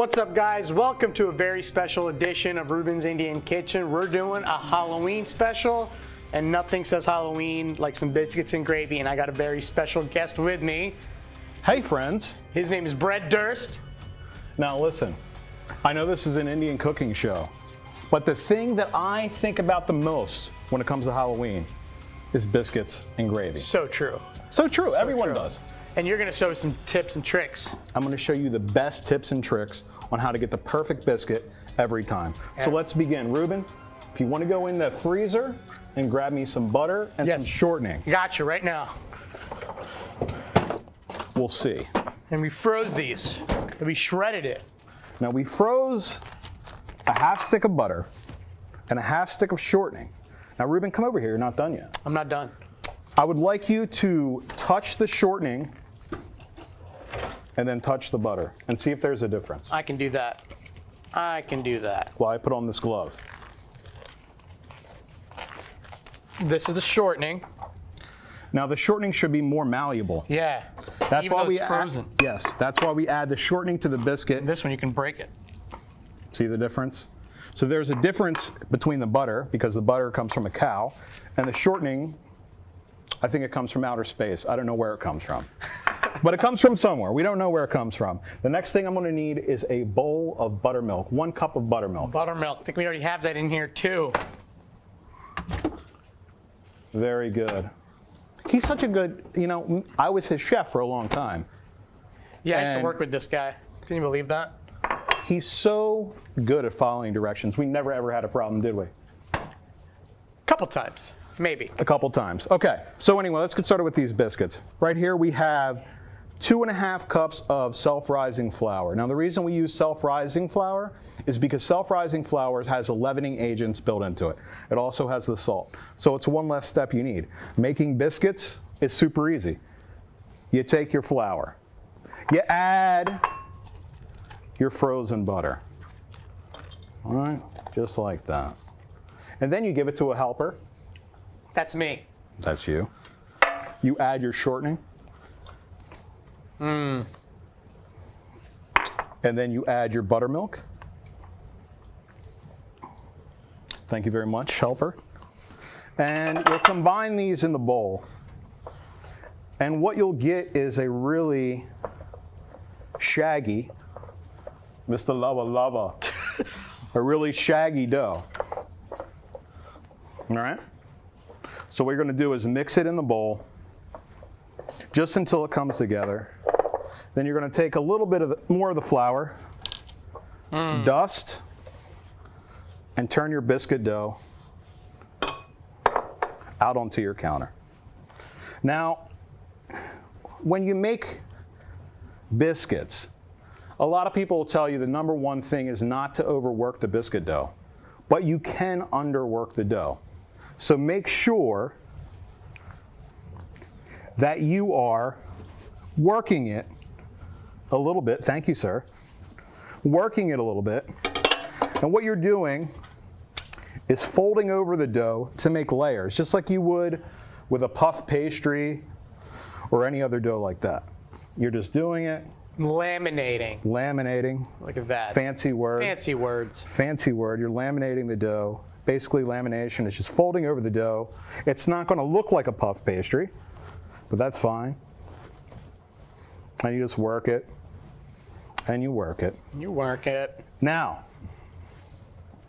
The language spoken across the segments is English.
What's up, guys? Welcome to a very special edition of Reuben's Indian Kitchen. We're doing a Halloween special, and nothing says Halloween like some biscuits and gravy, and I got a very special guest with me. Hey, friends. His name is Brett Durst. Now listen, I know this is an Indian cooking show, but the thing that I think about the most when it comes to Halloween is biscuits and gravy. So true. So true, everyone does. And you're gonna show us some tips and tricks. I'm gonna show you the best tips and tricks on how to get the perfect biscuit every time. So let's begin. Reuben, if you wanna go in the freezer and grab me some butter and some shortening. Gotcha, right now. We'll see. And we froze these, and we shredded it. Now we froze a half stick of butter and a half stick of shortening. Now Reuben, come over here, you're not done yet. I'm not done. I would like you to touch the shortening and then touch the butter and see if there's a difference. I can do that. I can do that. While I put on this glove. This is the shortening. Now the shortening should be more malleable. Yeah. That's Even why though we it's frozen. Yes, that's why we add the shortening to the biscuit. And this one you can break it. See the difference? So there's a difference between the butter, because the butter comes from a cow, and the shortening, I think it comes from outer space. I don't know where it comes from. But it comes from somewhere. We don't know where it comes from. The next thing I'm going to need is a bowl of buttermilk, 1 cup of buttermilk. Buttermilk. I think we already have that in here too. Very good. He's such a good, I was his chef for a long time. Yeah, I used to work with this guy. Can you believe that? He's so good at following directions. We never ever had a problem, did we? Couple times, maybe. A couple times. Okay, so anyway, let's get started with these biscuits. Right here we have 2.5 cups of self-rising flour. Now the reason we use self-rising flour is because self-rising flour has 11 agents built into it. It also has the salt. So it's one less step you need. Making biscuits is super easy. You take your flour, you add your frozen butter. All right, just like that. And then you give it to a helper. That's me. That's you. You add your shortening. And then you add your buttermilk. Thank you very much, helper. And you'll combine these in the bowl. And what you'll get is a really shaggy, Mr. Lava Lava, a really shaggy dough. All right? So what you're going to do is mix it in the bowl just until it comes together. Then you're going to take a little bit more of the flour, dust, and turn your biscuit dough out onto your counter. Now, when you make biscuits, a lot of people will tell you the number one thing is not to overwork the biscuit dough, but you can underwork the dough. So make sure that you are working it a little bit. Thank you, sir. Working it a little bit. And what you're doing is folding over the dough to make layers, just like you would with a puff pastry or any other dough like that. You're just doing it. Laminating. Laminating. Look at that. Fancy word. Fancy words. Fancy word. You're laminating the dough. Basically, lamination is just folding over the dough. It's not going to look like a puff pastry, but that's fine. And you just work it, and you work it. You work it. Now,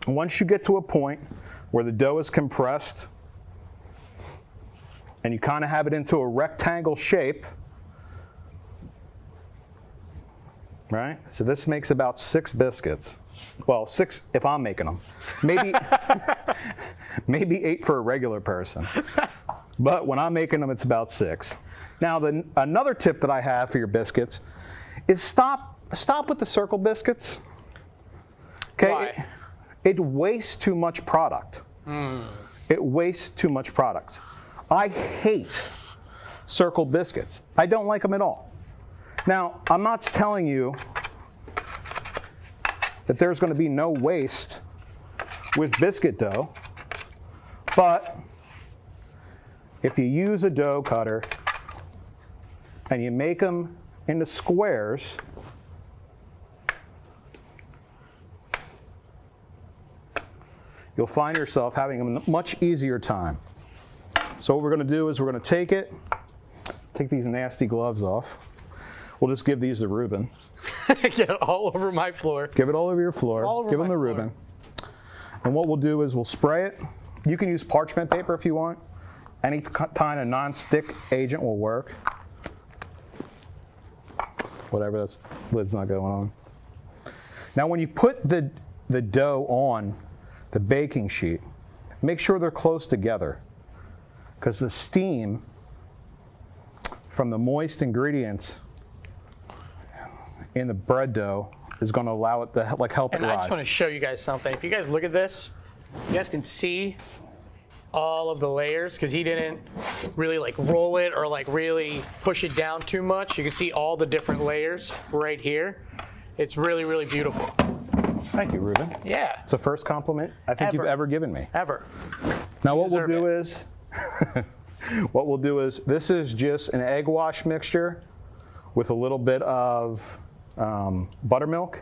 once you get to a point where the dough is compressed, and you kind of have it into a rectangle shape, right? So this makes about 6 biscuits. Well, 6 if I'm making them. Maybe, maybe 8 for a regular person. But when I'm making them, it's about 6. Now, another tip that I have for your biscuits is stop with the circle biscuits. Okay? Why? It wastes too much product. It wastes too much product. I hate circle biscuits. I don't like them at all. Now, I'm not telling you that there's going to be no waste with biscuit dough, but if you use a dough cutter and you make them into squares, you'll find yourself having a much easier time. So what we're going to do is we're going to take these nasty gloves off. We'll just give these to Reuben. Get it all over my floor. Give it all over your floor. All over give them my to floor. Reuben. And what we'll do is we'll spray it. You can use parchment paper if you want. Any kind of non-stick agent will work. Whatever, that's lid's not going on. Now when you put the dough on the baking sheet, make sure they're close together, because the steam from the moist ingredients in the bread dough is going to allow it to help it And I rise. just want to show you guys something. If you guys look at this, you guys can see all of the layers, because he didn't really like roll it or like really push it down too much. You can see all the different layers right here. It's really, really beautiful. Thank you, Reuben. Yeah. It's the first compliment I think you've ever given me. Ever. Now what we'll deserve do it. is, this is just an egg wash mixture with a little bit of buttermilk.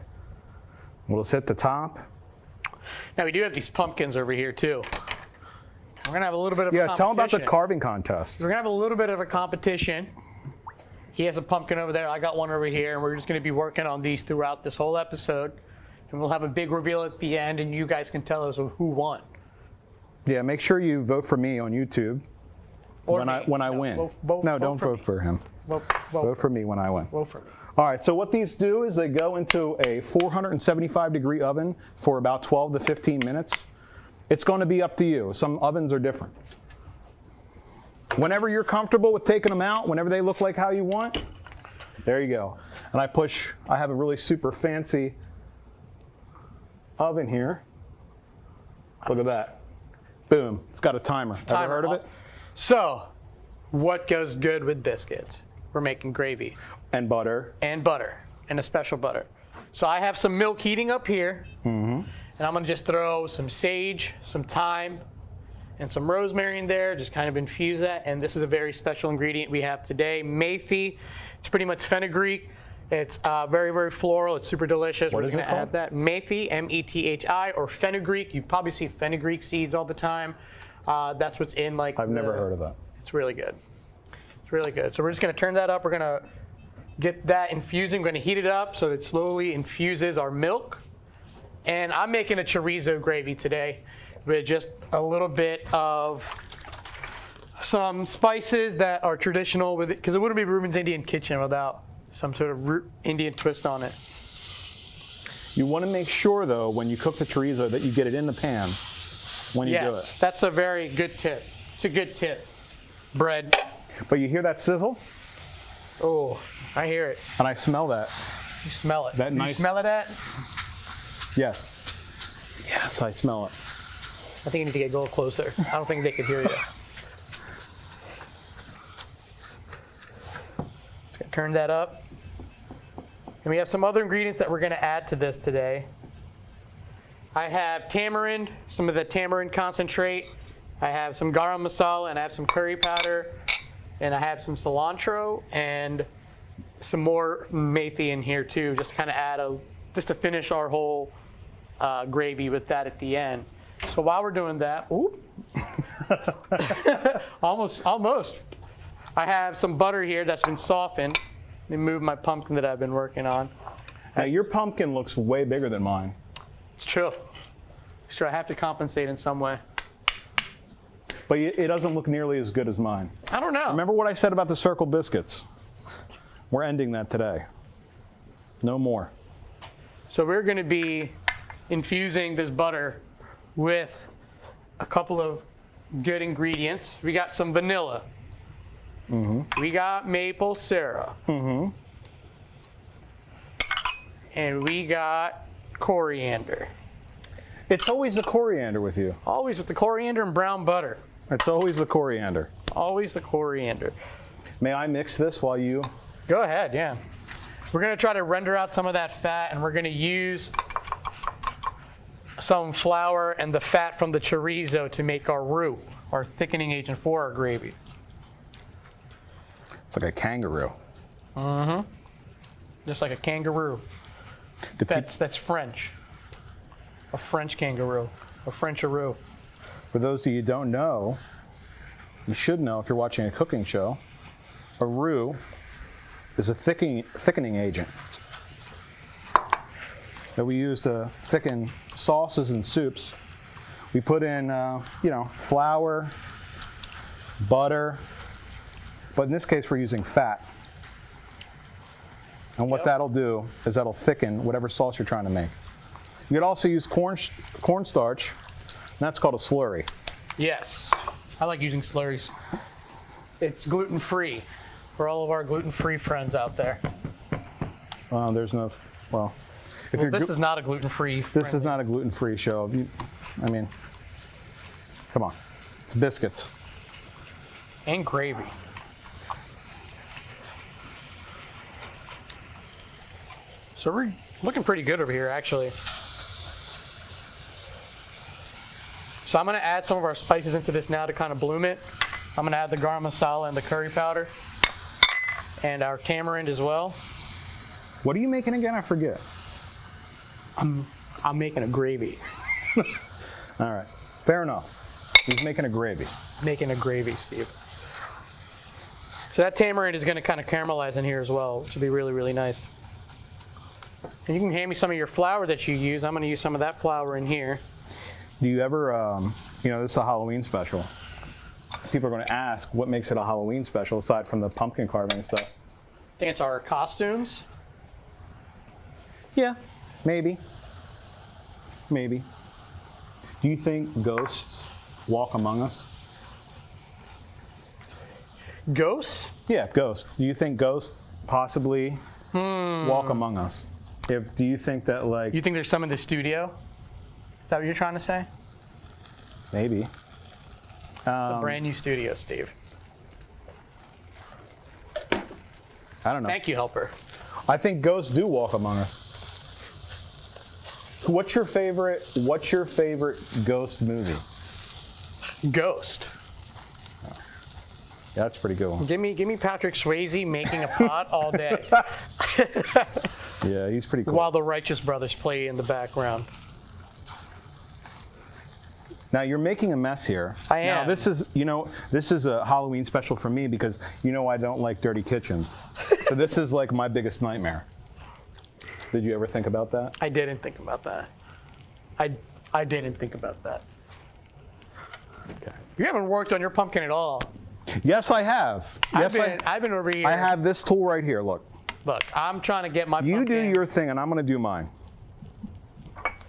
We'll just hit the top. Now we do have these pumpkins over here too. We're gonna have a little bit of a competition. Tell them about the carving contest. We're gonna have a little bit of a competition. He has a pumpkin over there, I got one over here, and we're just gonna be working on these throughout this whole episode. And we'll have a big reveal at the end, and you guys can tell us who won. Yeah, make sure you vote for me on YouTube Or when I win. Don't vote for him. Vote for me when I win. Vote for me. All right, so what these do is they go into a 475-degree oven for about 12 to 15 minutes. It's going to be up to you. Some ovens are different. Whenever you're comfortable with taking them out, whenever they look like how you want, there you go. And I have a really super fancy oven here. Look at that. Boom, it's got a timer. Ever heard of it? So, what goes good with biscuits? We're making gravy. And butter. And butter, and a special butter. So I have some milk heating up here, and I'm gonna just throw some sage, some thyme, and some rosemary in there, just kind of infuse that. And this is a very special ingredient we have today, methi. It's pretty much fenugreek. It's very, very floral. It's super delicious. What We're is gonna it called? add that. Methi, M-E-T-H-I, or fenugreek. You probably see fenugreek seeds all the time. That's what's in like I've never heard of that. It's really good. It's really good. So we're just gonna turn that up. We're gonna get that infusing. We're gonna heat it up so it slowly infuses our milk. And I'm making a chorizo gravy today with just a little bit of some spices that are traditional with it, because it wouldn't be Reuben's Indian Kitchen without some sort of Indian twist on it. You want to make sure, though, when you cook the chorizo that you get it in the pan when you do it. That's a very good tip. It's a good tip. Bread. But you hear that sizzle? Oh, I hear it. And I smell that. You smell it. That You nice- smell it at? Yes. Yes, I smell it. I think you need to get a little closer. I don't think they could hear you. Turn that up. And we have some other ingredients that we're going to add to this today. I have tamarind, some of the tamarind concentrate. I have some garam masala, and I have some curry powder. And I have some cilantro and some more methi in here too, just to kind of add just to finish our whole gravy with that at the end. So while we're doing that, almost. I have some butter here that's been softened. Let me move my pumpkin that I've been working on. Now, your pumpkin looks way bigger than mine. It's true. It's true. I have to compensate in some way. But it doesn't look nearly as good as mine. I don't know. Remember what I said about the circle biscuits? We're ending that today. No more. So we're going to be infusing this butter with a couple of good ingredients. We got some vanilla. We got maple syrup. And we got coriander. It's always the coriander with you. Always with the coriander and brown butter. It's always the coriander. Always the coriander. May I mix this while you... Go ahead, yeah. We're going to try to render out some of that fat, and we're going to use some flour and the fat from the chorizo to make our roux, our thickening agent for our gravy. It's like a kangaroo. Just like a kangaroo. That's French. A French kangaroo. a French roux. For those of you who don't know, you should know if you're watching a cooking show, a roux is a thickening agent that we use to thicken sauces and soups. We put in, flour, butter, but in this case we're using fat. And what that'll do is that'll thicken whatever sauce you're trying to make. You could also use cornstarch, and that's called a slurry. Yes, I like using slurries. It's gluten-free for all of our gluten-free friends out there. There's no, well, if Well, this is not a gluten-free. This is not a gluten-free show. I mean, come on, it's biscuits. And gravy. So we're looking pretty good over here, actually. So I'm going to add some of our spices into this now to kind of bloom it. I'm going to add the garam masala and the curry powder and our tamarind as well. What are you making again? I forget. I'm making a gravy. All right, fair enough. He's making a gravy. Making a gravy, Steve. So that tamarind is going to kind of caramelize in here as well, which will be really, really nice. And you can hand me some of your flour that you use. I'm going to use some of that flour in here. Do you ever, this is a Halloween special. People are going to ask what makes it a Halloween special aside from the pumpkin carving and stuff. I think it's our costumes. Yeah, maybe. Maybe. Do you think ghosts walk among us? Ghosts? Yeah, ghosts. Do you think ghosts possibly walk among us? Do you think that, like... You think there's some in the studio? Is that what you're trying to say? Maybe. It's a brand new studio, Steve. I don't know. Thank you, helper. I think ghosts do walk among us. What's your favorite ghost movie? Ghost. Yeah, that's a pretty good one. Give me Patrick Swayze making a pot all day. Yeah, he's pretty cool. While the Righteous Brothers play in the background. Now you're making a mess here. I am. Now this is a Halloween special for me because I don't like dirty kitchens. So this is like my biggest nightmare. Did you ever think about that? I didn't think about that. I didn't think about that. Okay. You haven't worked on your pumpkin at all. Yes, I have. Yes, I've been over here. I have this tool right here. Look. Look, I'm trying to get my You pumpkin. do your thing, and I'm going to do mine.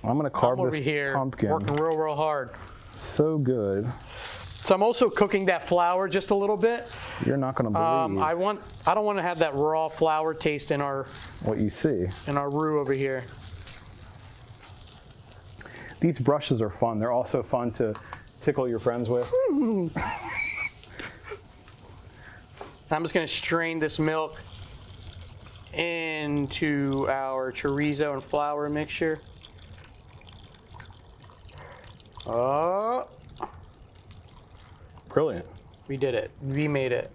I'm going to carve I'm this over here pumpkin. working real hard. So good. So I'm also cooking that flour just a little bit. You're not going to believe I don't want to have that raw flour taste in our what you see. roux over here. These brushes are fun. They're also fun to tickle your friends with. I'm just going to strain this milk into our chorizo and flour mixture. Oh, Brilliant. we did it. We made it.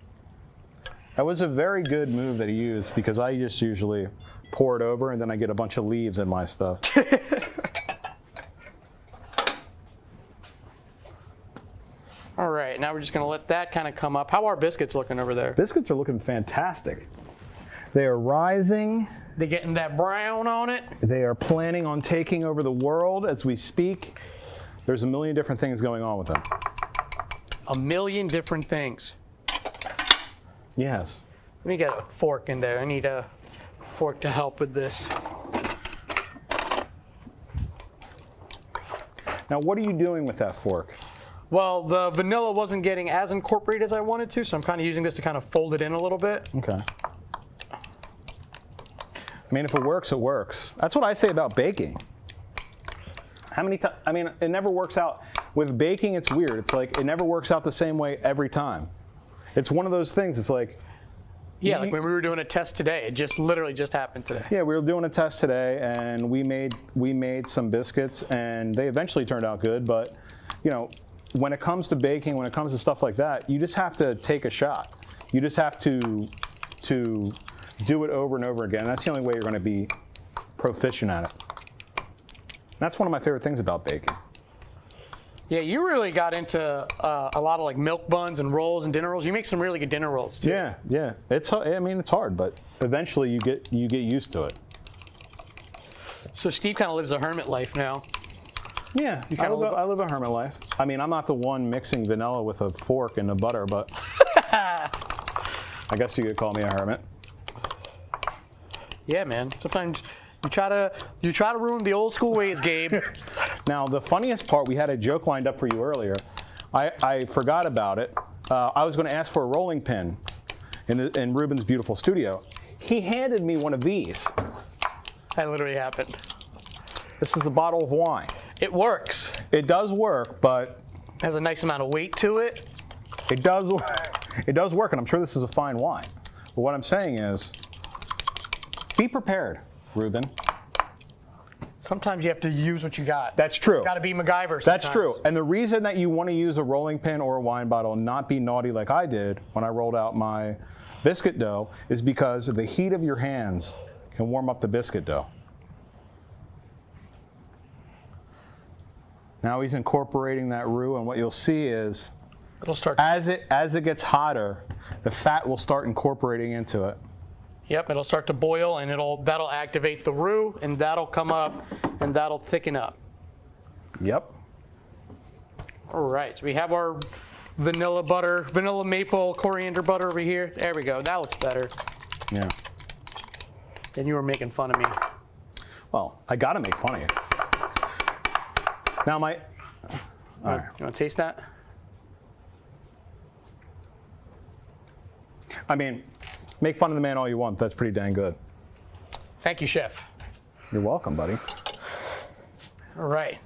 That was a very good move that he used because I just usually pour it over and then I get a bunch of leaves in my stuff. All right, now we're just going to let that kind of come up. How are biscuits looking over there? Biscuits are looking fantastic. They are rising. They getting that brown on it? They are planning on taking over the world as we speak. There's a million different things going on with them. A million different things. Yes. Let me get a fork in there. I need a fork to help with this. Now, what are you doing with that fork? Well, the vanilla wasn't getting as incorporated as I wanted to, so I'm kind of using this to kind of fold it in a little bit. Okay. I mean, if it works, it works. That's what I say about baking. How many times? I mean, it never works out. With baking, it's weird. It's like it never works out the same way every time. It's one of those things. It's like. Yeah, like when we were doing a test today, it just literally just happened today. Yeah, we were doing a test today, and we made some biscuits, and they eventually turned out good. But, when it comes to baking, when it comes to stuff like that, you just have to take a shot. You just have to do it over and over again. That's the only way you're going to be proficient at it. That's one of my favorite things about baking. Yeah, you really got into a lot of like milk buns and rolls and dinner rolls. You make some really good dinner rolls too. Yeah, yeah. I mean, it's hard, but eventually you get used to it. So Steve kind of lives a hermit life now. Yeah, I live a hermit life. I mean, I'm not the one mixing vanilla with a fork and a butter, but I guess you could call me a hermit. Yeah, man. Sometimes you try to ruin the old school ways, Gabe. Now, the funniest part, we had a joke lined up for you earlier. I forgot about it. I was going to ask for a rolling pin in Reuben's beautiful studio. He handed me one of these. That literally happened. This is a bottle of wine. It works. It does work, but It has a nice amount of weight to it. it does work, and I'm sure this is a fine wine. But what I'm saying is, be prepared, Reuben. Sometimes you have to use what you got. That's true. You got to be MacGyver sometimes. That's true. And the reason that you want to use a rolling pin or a wine bottle and not be naughty like I did when I rolled out my biscuit dough is because the heat of your hands can warm up the biscuit dough. Now he's incorporating that roux, and what you'll see is It'll start. as it gets hotter, the fat will start incorporating into it. Yep, it'll start to boil, and that'll activate the roux, and that'll come up, and that'll thicken up. Yep. All right, so we have our vanilla butter, vanilla maple coriander butter over here. There we go. That looks better. Yeah. Then you were making fun of me. Well, I gotta make fun of you. Now all right. You want to taste that? I mean, make fun of the man all you want. That's pretty dang good. Thank you, chef. You're welcome, buddy. All right.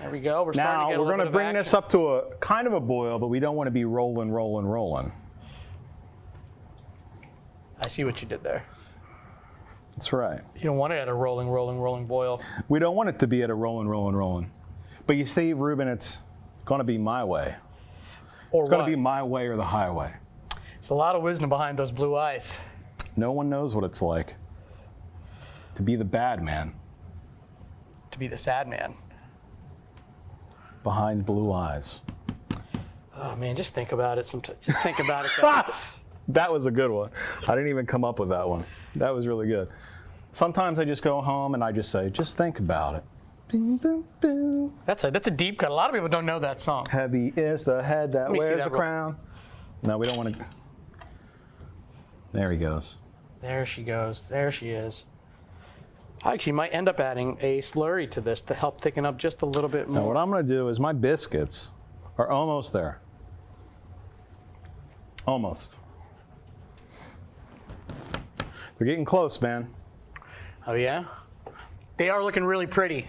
There we go. Now we're going to bring this up to a kind of a boil, but we don't want to be rolling. I see what you did there. That's right. You don't want it at a rolling boil. We don't want it to be at a rolling. But you see, Reuben, it's going to be my way. Or It's going to be my way or the highway. There's a lot of wisdom behind those blue eyes. No one knows what it's like to be the bad man To be the sad man. behind blue eyes. Oh man, just think about it. Just think about it, guys. That was a good one. I didn't even come up with that one. That was really good. Sometimes I just go home and I just say, just think about it. Bing, boom, boom. That's a deep cut. A lot of people don't know that song. Heavy is the head that me see wears that the crown. No, we don't want to. There he goes. There she goes. There she is. I actually might end up adding a slurry to this to help thicken up just a little bit more. Now what I'm going to do is my biscuits are almost there. Almost. They're getting close, man. Oh yeah? They are looking really pretty.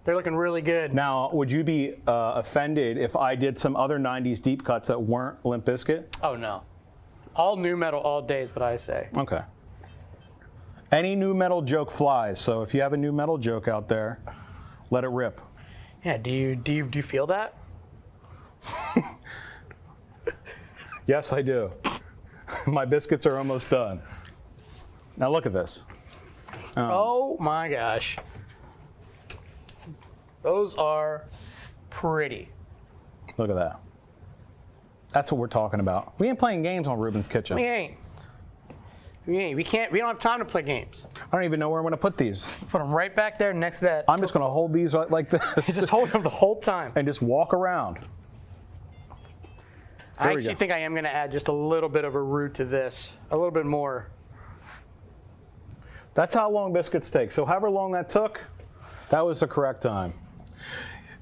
They're looking really good. Now, would you be offended if I did some other 90s deep cuts that weren't Limp Bizkit? Oh no. All new metal all day is what I say. Okay. Any new metal joke flies, so if you have a new metal joke out there, let it rip. Yeah, do you feel that? Yes, I do. My biscuits are almost done. Now look at this. Oh my gosh. Those are pretty. Look at that. That's what we're talking about. We ain't playing games on Reuben's Kitchen. We ain't. We can't. We don't have time to play games. I don't even know where I'm going to put these. Put them right back there next to that. I'm just going to hold these like this. Just hold them the whole time. And just walk around. I actually think I am going to add just a little bit of a roux to this. A little bit more. That's how long biscuits take. So however long that took, that was the correct time.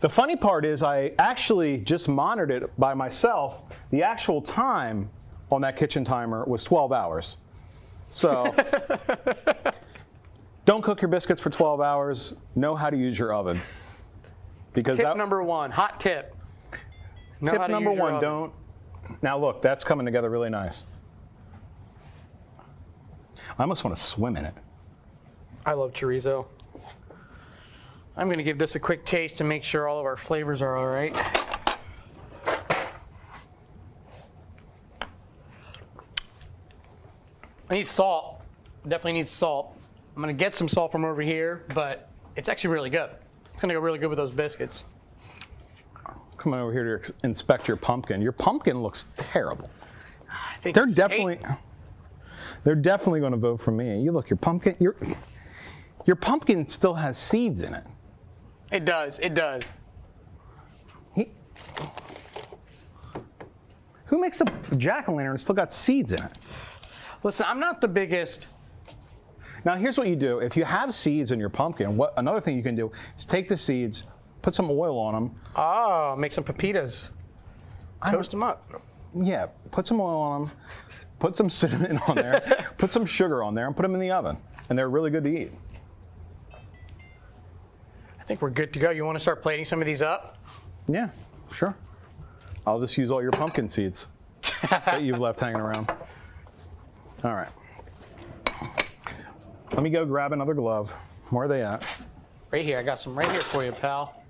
The funny part is I actually just monitored it by myself. The actual time on that kitchen timer was 12 hours. So don't cook your biscuits for 12 hours. Know how to use your oven. Because tip number one, hot tip. Tip number one, don't. Now look, that's coming together really nice. I almost want to swim in it. I love chorizo. I'm going to give this a quick taste to make sure all of our flavors are all right. I need salt. Definitely need salt. I'm going to get some salt from over here, but it's actually really good. It's going to go really good with those biscuits. coming over here to inspect your pumpkin. Your pumpkin looks terrible. I think They're definitely going to vote for me. You look, your pumpkin still has seeds in it. It does. It does. Who makes a jack-o'-lantern and still got seeds in it? Listen, I'm not the biggest. Now here's what you do. If you have seeds in your pumpkin, another thing you can do is take the seeds, put some oil on them. Oh, make some pepitas. Toast them up. Yeah, put some oil on them, put some cinnamon on there, put some sugar on there, and put them in the oven. And they're really good to eat. I think we're good to go. You want to start plating some of these up? Yeah, sure. I'll just use all your pumpkin seeds that you've left hanging around. All right. Let me go grab another glove. Where are they at? Right here. I got some right here for you, pal.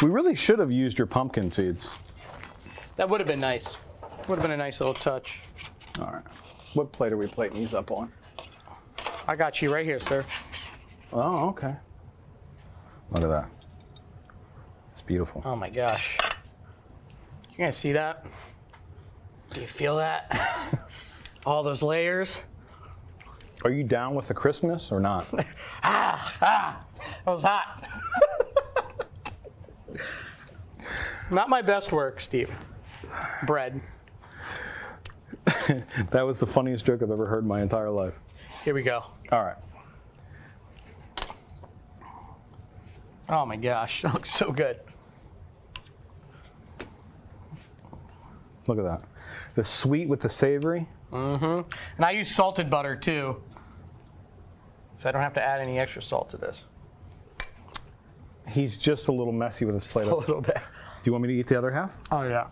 We really should have used your pumpkin seeds. That would have been nice. Would have been a nice little touch. All right. What plate are we plating these up on? I got you right here, sir. Oh, okay. Look at that. It's beautiful. Oh my gosh. You guys see that? Do you feel that? All those layers. Are you down with the crispness or not? That was hot. Not my best work, Steve. Bread. That was the funniest joke I've ever heard in my entire life. Here we go. All right. Oh my gosh, that looks so good. Look at that. The sweet with the savory. Mm-hmm. And I use salted butter too, so I don't have to add any extra salt to this. He's just a little messy with his plate. A little bit. Do you want me to eat the other half? Oh yeah.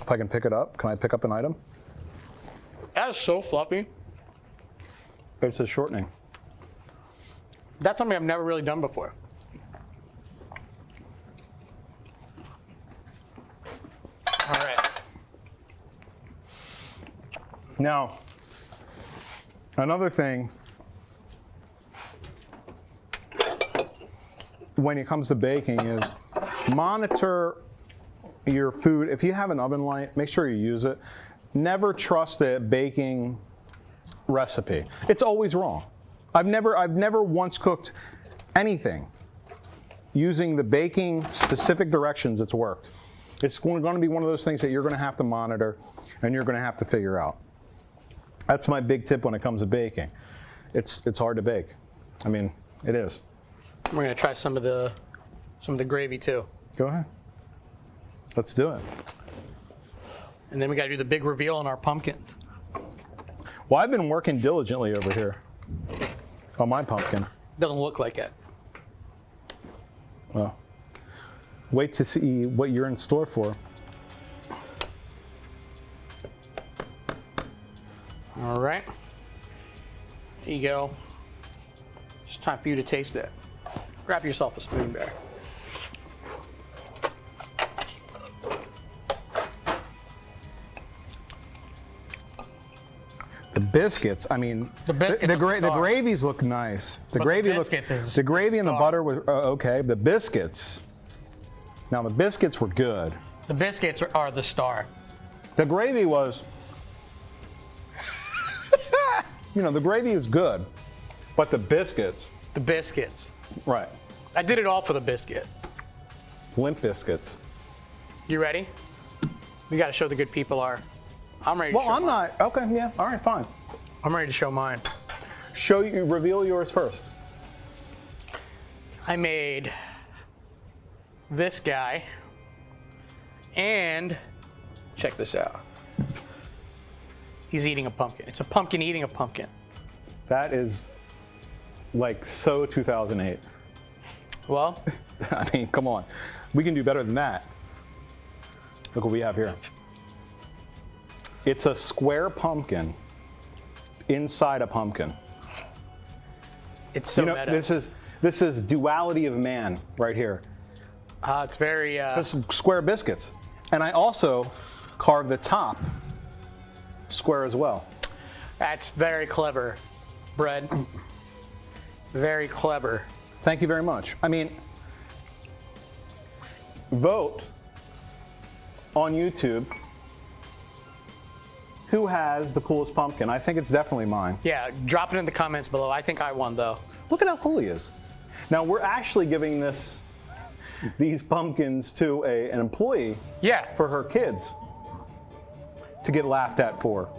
If I can pick it up, can I pick up an item? That is so fluffy. It's a shortening. That's something I've never really done before. All right. Now, another thing, when it comes to baking is monitor your food. If you have an oven light, make sure you use it. Never trust a baking recipe. It's always wrong. I've never once cooked anything using the baking specific directions it's worked. It's going to be one of those things that you're going to have to monitor and you're going to have to figure out. That's my big tip when it comes to baking. It's hard to bake. I mean, it is. We're gonna try some of the gravy too. Go ahead. Let's do it. And then we gotta do the big reveal on our pumpkins. Well, I've been working diligently over here on my pumpkin. Doesn't look like it. Well, wait to see what you're in store for. All right. There you go. It's time for you to taste it. Grab yourself a spoon there. The biscuits, I mean, The biscuits the are the star. gravies look nice. The But gravy the looked, biscuits is the gravy and the star. butter was okay. The biscuits, now the biscuits were good. The biscuits are the star. The gravy was, the gravy is good, but the biscuits, The biscuits. right, I did it all for the biscuit. limp biscuits. You ready? We gotta show the good people our. I'm ready to Well, show I'm mine. not, okay, yeah, all right, fine. I'm ready to show mine. Reveal yours first. I made this guy, and check this out. He's eating a pumpkin. It's a pumpkin eating a pumpkin. That is like so 2008. Well, I mean, come on. We can do better than that. Look what we have here. It's a square pumpkin inside a pumpkin. it's so meta. This is duality of man right here. It's very. This is square biscuits. And I also carved the top square as well. That's very clever, Bread. Very clever. Thank you very much. I mean, vote on YouTube who has the coolest pumpkin. I think it's definitely mine. Yeah, drop it in the comments below. I think I won, though. Look at how cool he is. Now, we're actually giving these pumpkins to an employee for her kids to get laughed at for.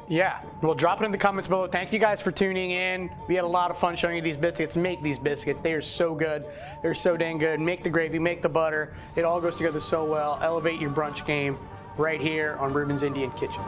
Yeah, well, drop it in the comments below. Thank you guys for tuning in. We had a lot of fun showing you these biscuits. Make these biscuits. They are so good. They're so dang good. Make the gravy, make the butter. It all goes together so well. Elevate your brunch game right here on Reuben's Indian Kitchen.